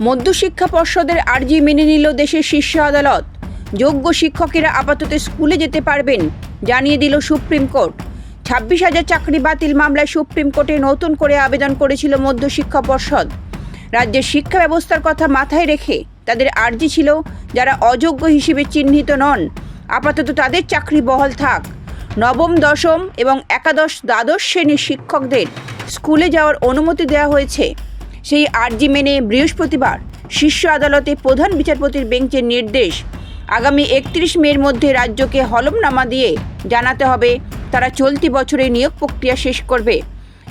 মধ্যশিক্ষা পর্ষদের আর্জি মেনে নিল দেশের শীর্ষ আদালত। যোগ্য শিক্ষকেরা আপাতত স্কুলে যেতে পারবেন জানিয়ে দিল সুপ্রিম কোর্ট। 26,000 চাকরি বাতিল মামলায় সুপ্রিম কোর্টে নতুন করে আবেদন করেছিল মধ্যশিক্ষা পর্ষদ। রাজ্যের শিক্ষা ব্যবস্থার কথা মাথায় রেখে তাদের আর্জি ছিল, যারা অযোগ্য হিসেবে চিহ্নিত নন আপাতত তাদের চাকরি বহাল থাক। নবম, দশম এবং একাদশ, দ্বাদশ শ্রেণীর শিক্ষকদের স্কুলে যাওয়ার অনুমতি দেওয়া হয়েছে। সেই আর্জি মেনে বৃহস্পতিবার শীর্ষ আদালতে প্রধান বিচারপতির বেঞ্চের নির্দেশ, আগামী 31 মের মধ্যে রাজ্যকে হলফনামা দিয়ে জানাতে হবে তারা চলতি বছরে নিয়োগ প্রক্রিয়া শেষ করবে।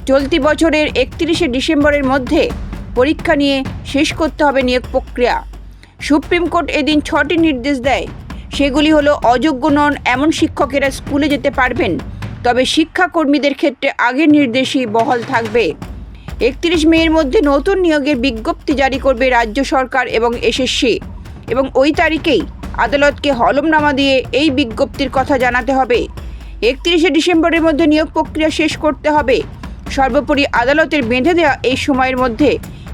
চলতি বছরের 31শে ডিসেম্বরের মধ্যে পরীক্ষা নিয়ে শেষ করতে হবে নিয়োগ প্রক্রিয়া। সুপ্রিম কোর্ট এদিন 6টি নির্দেশ দেয়। সেগুলি হলো, অযোগ্য নন এমন শিক্ষকেরা স্কুলে যেতে পারবেন, তবে শিক্ষাকর্মীদের ক্ষেত্রে আগের নির্দেশই বহাল থাকবে। 31 মের মধ্যে নতুন নিয়োগের বিজ্ঞপ্তি জারি করবে রাজ্য সরকার এবং এসএসসি, এবং ওই তারিখেই আদালতকে হলফনামা দিয়ে এই বিজ্ঞপ্তির কথা জানাতে হবে। 31শে ডিসেম্বরের মধ্যে নিয়োগ প্রক্রিয়া শেষ করতে হবে। সর্বোপরি আদালতের বেঁধে দেওয়া এই সময়ের মধ্যে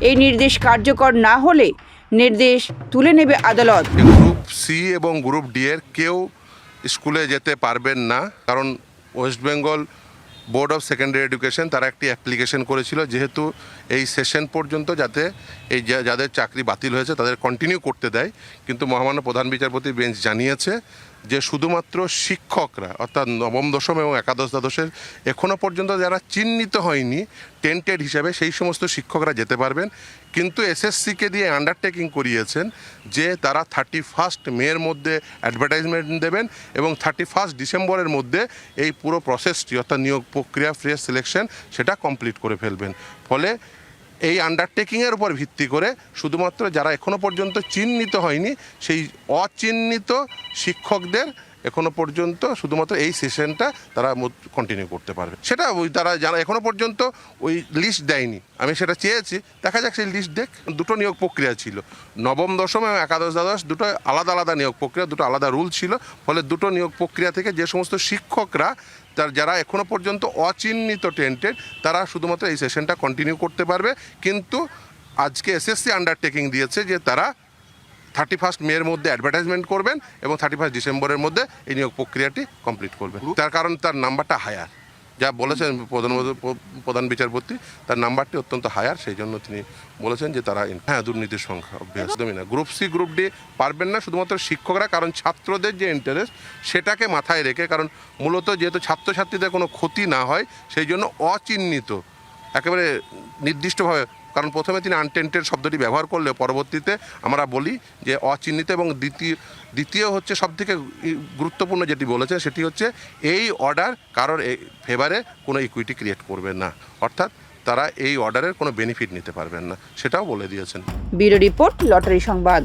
এই নির্দেশ কার্যকর না হলে নির্দেশ তুলে নেবে আদালত। গ্রুপ সি এবং গ্রুপ ডি এর কেউ স্কুলে যেতে পারবেন না, কারণ West Bengal board of secondary education তারা একটি অ্যাপ্লিকেশন করেছিল, যেহেতু এই সেশন পর্যন্ত যাতে এই যাদের চাকরি বাতিল হয়েছে তাদের কন্টিনিউ করতে দেয়। কিন্তু মহামান্য প্রধান বিচারপতি বেঞ্চ জানিয়েছে যে শুধুমাত্র শিক্ষকরা, অর্থাৎ নবম, দশম এবং একাদশ, দ্বাদশের এখনও পর্যন্ত যারা চিহ্নিত হয়নি টেন্টেড হিসাবে, সেই সমস্ত শিক্ষকরা যেতে পারবেন। কিন্তু এসএসসিকে দিয়ে আন্ডারটেকিং করিয়েছেন যে তারা 31 মের মধ্যে অ্যাডভার্টাইজমেন্ট দেবেন এবং 31 ডিসেম্বরের মধ্যে এই পুরো প্রসেসটি, অর্থাৎ নিয়োগ প্রক্রিয়া, ফ্রেশ সিলেকশন, সেটা কমপ্লিট করে ফেলবেন। ফলে এই আন্ডারটেকিংয়ের উপর ভিত্তি করে শুধুমাত্র যারা এখনও পর্যন্ত চিহ্নিত হয়নি সেই অচিহ্নিত শিক্ষকদের এখনও পর্যন্ত শুধুমাত্র এই সেশনটা তারা কন্টিনিউ করতে পারবে। সেটা তারা যারা এখনও পর্যন্ত ওই লিস্ট দেয়নি, আমি সেটা চেয়েছি, দেখা যাক সেই লিস্ট দেখ। দুটো নিয়োগ প্রক্রিয়া ছিল, নবম, দশম এবং একাদশ, দ্বাদশ, দুটো আলাদা আলাদা নিয়োগ প্রক্রিয়া, দুটো আলাদা রুল ছিল। ফলে দুটো নিয়োগ প্রক্রিয়া থেকে যে সমস্ত শিক্ষকরা যারা এখনও পর্যন্ত অচিহ্নিত টেন্টেড, তারা শুধুমাত্র এই সেশনটা কন্টিনিউ করতে পারবে। কিন্তু আজকে এসএসসি আন্ডারটেকিং দিয়েছে যে তারা 31 মের মধ্যে অ্যাডভার্টাইজমেন্ট করবেন এবং 31 ডিসেম্বরের মধ্যে এই নিয়োগ প্রক্রিয়াটি কমপ্লিট করবেন। তার কারণ তার নাম্বারটা হায়ার, যা বলেছেন প্রধান বিচারপতি, তার নাম্বারটি অত্যন্ত হায়ার, সেই জন্য তিনি বলেছেন যে তারা দুর্নীতির সংখ্যা একদমই না। গ্রুপ সি, গ্রুপ ডি পারবেন না শুধুমাত্র শিক্ষকরা, কারণ ছাত্রদের যে ইন্টারেস্ট সেটাকে মাথায় রেখে, কারণ মূলত যেহেতু ছাত্রছাত্রীদের কোনো ক্ষতি না হয় সেই জন্য অচিহ্নিত, একেবারে নির্দিষ্টভাবে, কারণ প্রথমে তিনি আনটেন্টেড শব্দটি ব্যবহার করলে পরবর্তীতে আমরা বলি যে অচিহ্নিত, এবং দ্বিতীয় হচ্ছে সবথেকে গুরুত্বপূর্ণ যেটি বলেছে সেটি হচ্ছে এই অর্ডার কারোর ফেভারে কোনো ইকুইটি ক্রিয়েট করবে না, অর্থাৎ তারা এই অর্ডারের কোনো বেনিফিট নিতে পারবেন না, সেটাও বলে দিয়েছেন। ব্যুরো রিপোর্ট, লটারি সংবাদ।